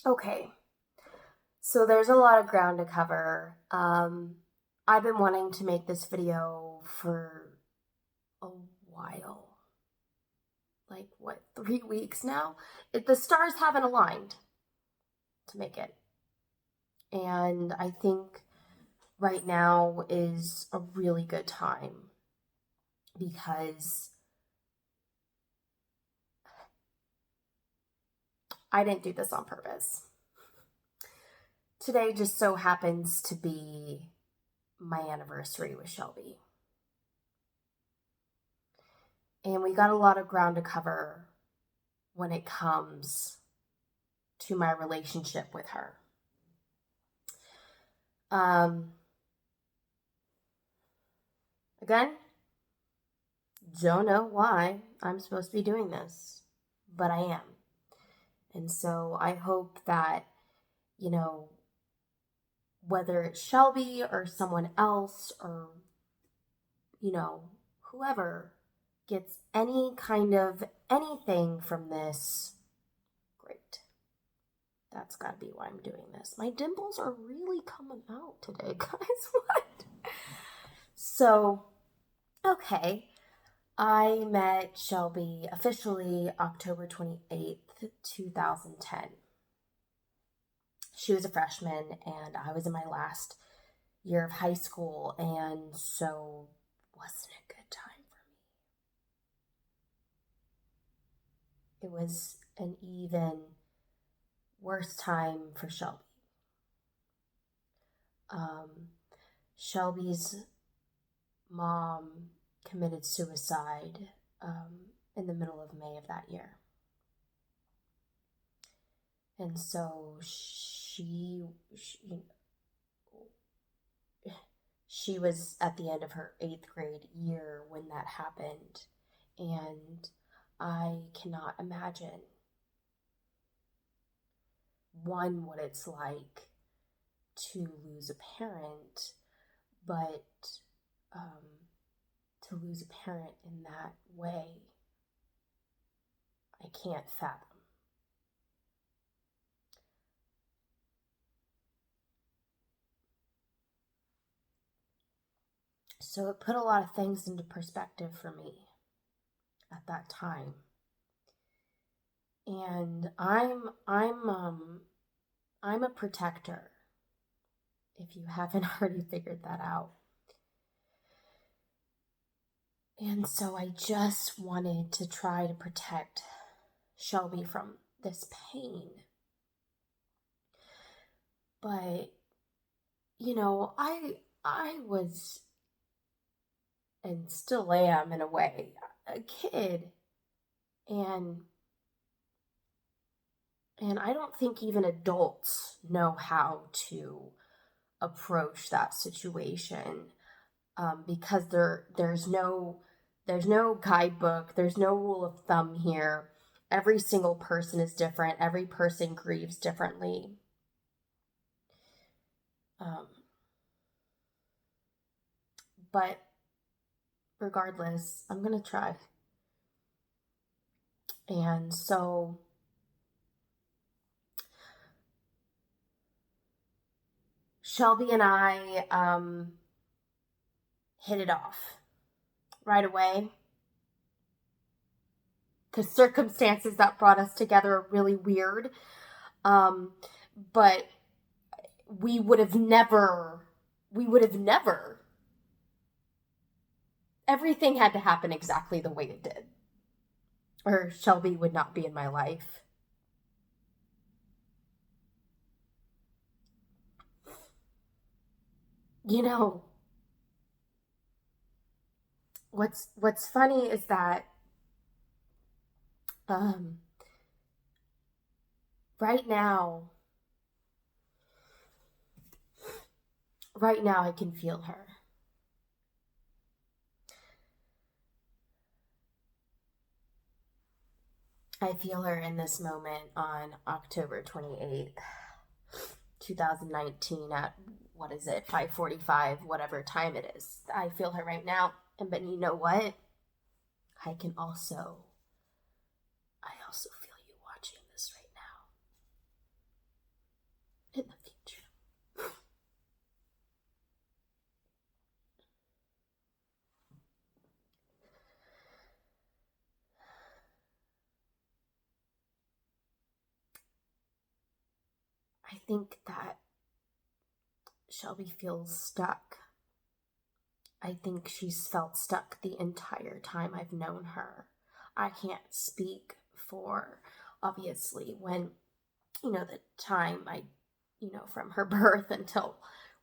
Okay, so there's a lot of ground to cover. I've been wanting to make this video for a while. Like, what, 3 weeks now? The stars haven't aligned to make it. And I think right now is a really good time because I didn't do this on purpose. Today just so happens to be my anniversary with Shelby. And we got a lot of ground to cover when it comes to my relationship with her. Again, don't know why I'm supposed to be doing this, but I am. And so I hope that, whether it's Shelby or someone else or, whoever gets any kind of anything from this, great. That's got to be why I'm doing this. My dimples are really coming out today, guys. What? So, okay. I met Shelby officially October 28th, 2010. She was a freshman and I was in my last year of high school, and so wasn't a good time for me. It was an even worse time for Shelby. Shelby's mom committed suicide in the middle of May of that year. And so she was at the end of her 8th grade year when that happened. And I cannot imagine, one, what it's like to lose a parent, but to lose a parent in that way, I can't fathom. So it put a lot of things into perspective for me at that time. And I'm a protector, if you haven't already figured that out. And so I just wanted to try to protect Shelby from this pain. But, I was, and still am in a way, a kid. And I don't think even adults know how to approach that situation, because there's no guidebook, there's no rule of thumb here. Every single person is different. Every person grieves differently. But regardless, I'm gonna try. And so Shelby and I hit it off right away. The circumstances that brought us together are really weird. But we would have never, everything had to happen exactly the way it did, or Shelby would not be in my life. What's funny is that right now I can feel her. I feel her in this moment on October 28th, 2019 at, 5:45, whatever time it is. I feel her right now. But you know what? I also feel you watching this right now. I think that Shelby feels stuck. I think she's felt stuck the entire time I've known her. I can't speak for, obviously, when, the time from her birth until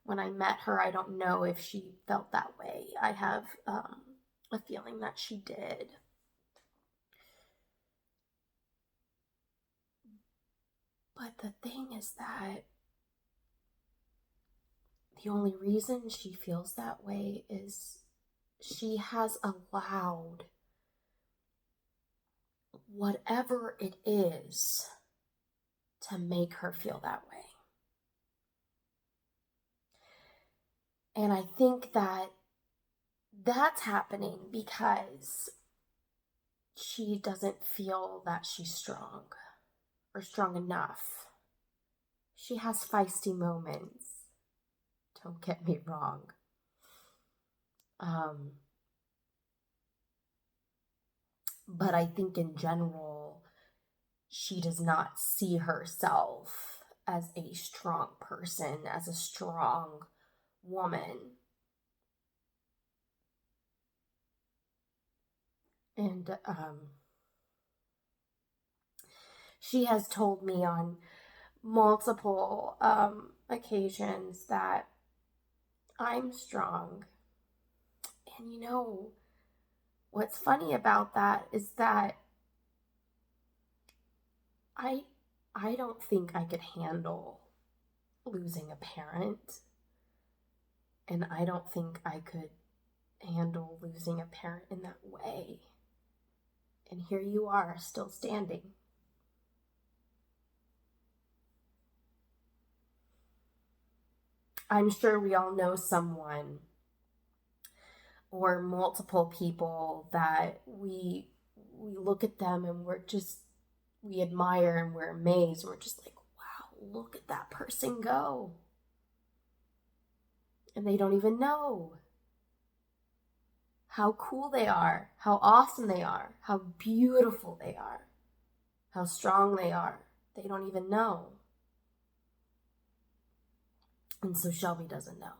when I met her. I don't know if she felt that way. I have a feeling that she did. But the thing is that the only reason she feels that way is she has allowed whatever it is to make her feel that way. And I think that that's happening because she doesn't feel that she's strong or strong enough. She has feisty moments. Don't get me wrong. But I think in general, she does not see herself as a strong person, as a strong woman. And she has told me on multiple occasions that I'm strong. And what's funny about that is that I don't think I could handle losing a parent. And I don't think I could handle losing a parent in that way. And here you are, still standing. I'm sure we all know someone or multiple people that we look at them and we admire and we're amazed. And we're just like, wow, look at that person go. And they don't even know how cool they are, how awesome they are, how beautiful they are, how strong they are. They don't even know. And so Shelby doesn't know.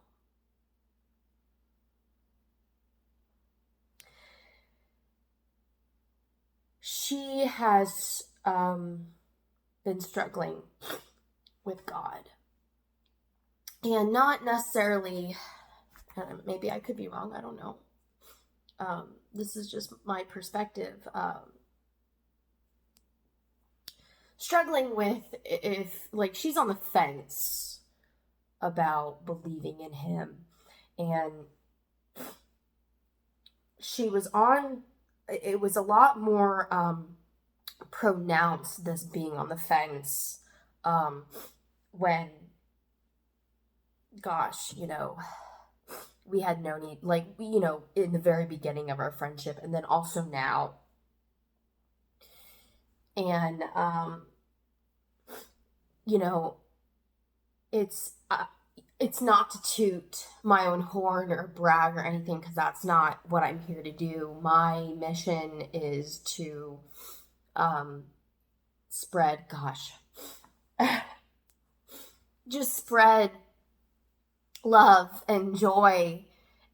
She has been struggling with God. And not necessarily, maybe I could be wrong, I don't know. This is just my perspective. Struggling with if, she's on the fence about believing in him. And it was a lot more pronounced, this being on the fence, when, gosh, we had no need, in the very beginning of our friendship, and then also now. And, it's not to toot my own horn or brag or anything, because that's not what I'm here to do. My mission is to spread, just spread love and joy,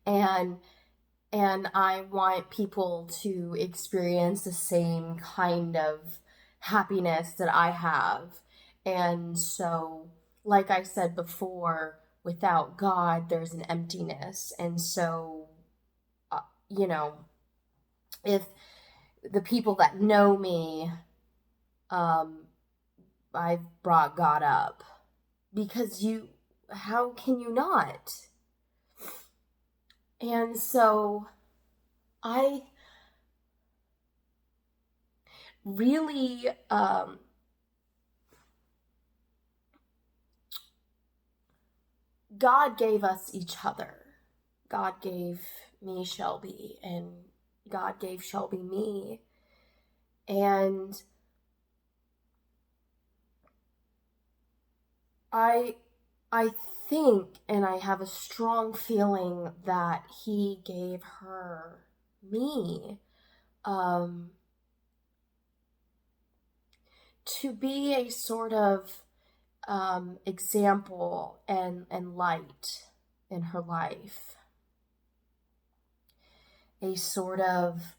and I want people to experience the same kind of happiness that I have. And so, like I said before, without God, there's an emptiness. And so, if the people that know me, I've brought God up, because how can you not? And so I really God gave us each other. God gave me Shelby, and God gave Shelby me. And I think, and I have a strong feeling that he gave her me, to be a sort of example and light in her life. A sort of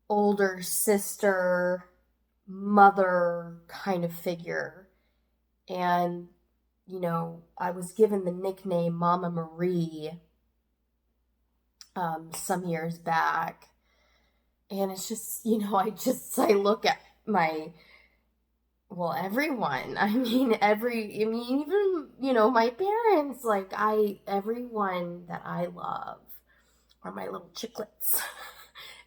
older sister, mother kind of figure. And, you know, I was given the nickname Mama Marie some years back. And it's just, you know, I look at everyone. I mean, even, you know, my parents, like, everyone that I love are my little chicklets,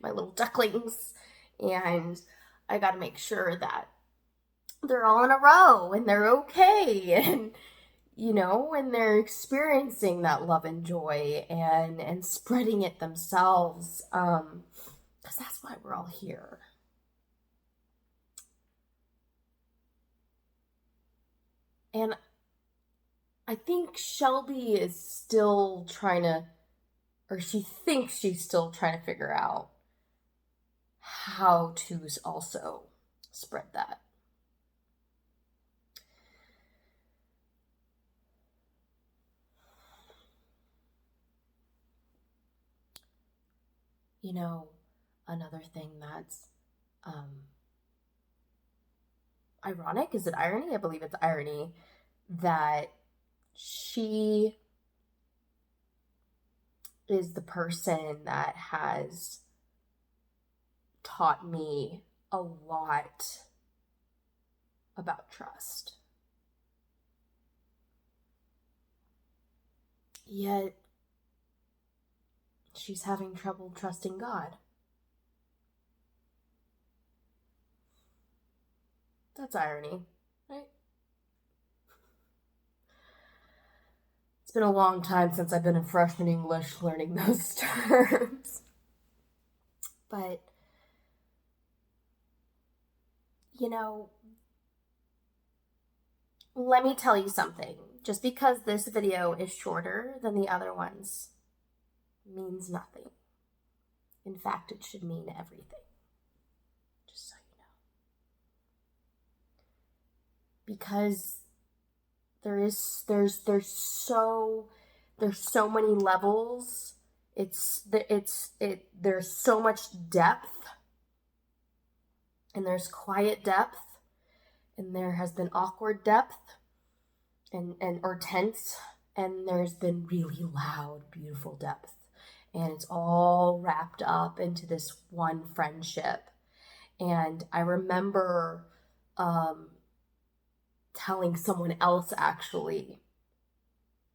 my little ducklings. And I got to make sure that they're all in a row and they're okay. And, you know, when they're experiencing that love and joy and spreading it themselves, because that's why we're all here. And I think Shelby is still trying to, or she thinks she's still trying to figure out how to also spread that. You know, another thing that's ironic, is it irony? I believe it's irony that she is the person that has taught me a lot about trust. Yet she's having trouble trusting God. That's irony, right? It's been a long time since I've been a freshman English learning those terms. But, you know, let me tell you something. Just because this video is shorter than the other ones means nothing. In fact, it should mean everything. Just so you know. Because there's so many levels. There's so much depth, and there's quiet depth, and there has been awkward depth and or tense, and there's been really loud, beautiful depth. And it's all wrapped up into this one friendship. And I remember telling someone else actually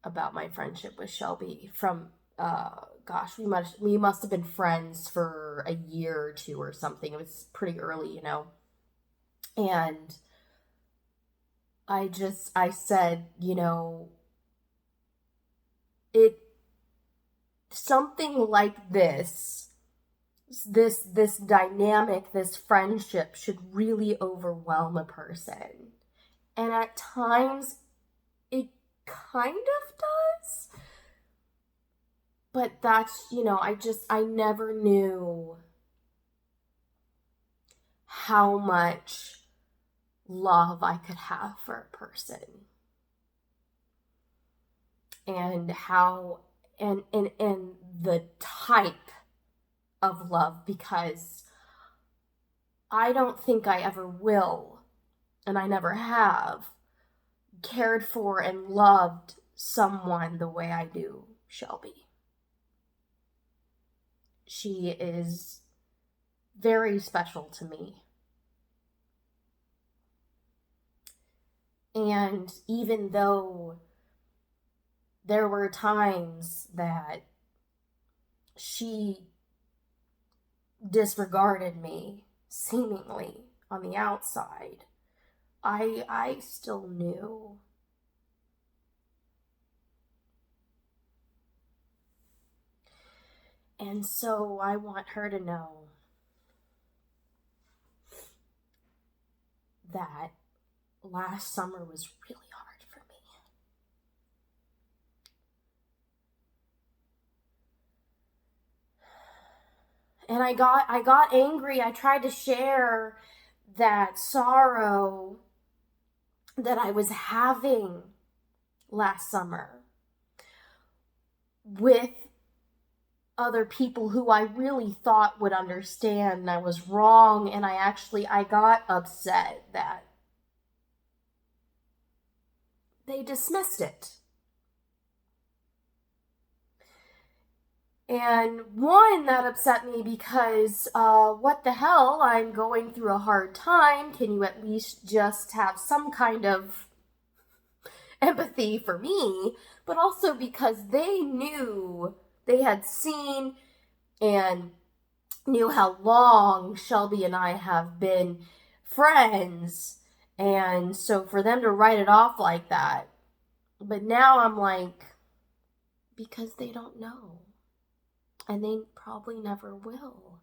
about my friendship with Shelby from we must have been friends for a year or two or something. It was pretty early, you know. And I said, you know, something like this dynamic, this friendship should really overwhelm a person. And at times it kind of does. But that's, you know, I never knew how much love I could have for a person. And how, and the type of love, because I don't think I ever will, and I never have, cared for and loved someone the way I do Shelby. She is very special to me. And even though there were times that she disregarded me, seemingly, on the outside, I still knew. And so I want her to know that last summer was really hard for me. And I got angry. I tried to share that sorrow that I was having last summer with other people who I really thought would understand, and I was wrong, and I got upset that they dismissed it. And one, that upset me because what the hell, I'm going through a hard time. Can you at least just have some kind of empathy for me? But also because they knew, they had seen and knew how long Shelby and I have been friends. And so for them to write it off like that, but now I'm like, because they don't know. And they probably never will.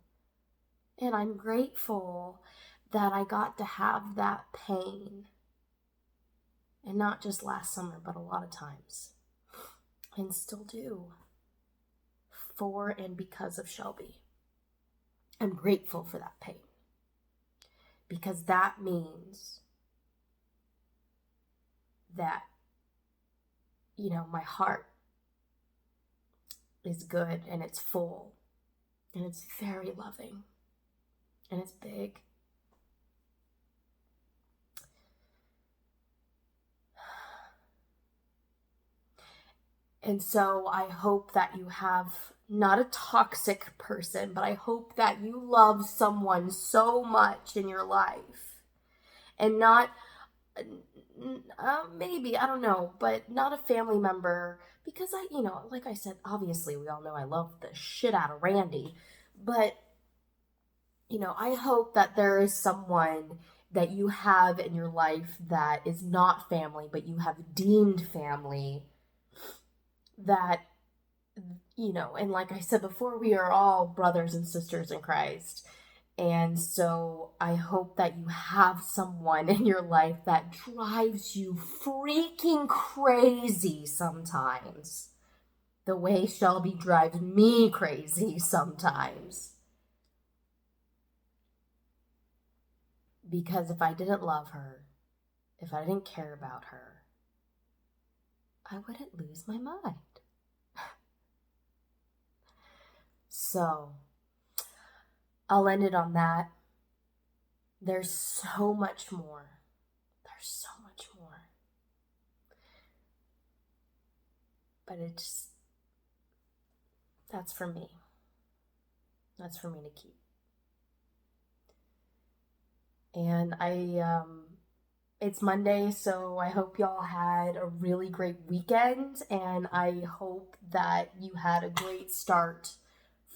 And I'm grateful that I got to have that pain. And not just last summer, but a lot of times. And still do. For and because of Shelby. I'm grateful for that pain. Because that means that, my heart is good and it's full and it's very loving and it's big. And so I hope that you have not a toxic person, but I hope that you love someone so much in your life and not maybe, I don't know, but not a family member, because like I said, obviously we all know I love the shit out of Randy, but I hope that there is someone that you have in your life that is not family, but you have deemed family, that, and like I said before, we are all brothers and sisters in Christ. And so I hope that you have someone in your life that drives you freaking crazy sometimes. The way Shelby drives me crazy sometimes. Because if I didn't love her, if I didn't care about her, I wouldn't lose my mind. So, I'll end it on that. There's so much more. There's so much more. But that's for me. That's for me to keep. And it's Monday, so I hope y'all had a really great weekend, and I hope that you had a great start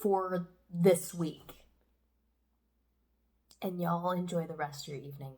for this week. And y'all enjoy the rest of your evening.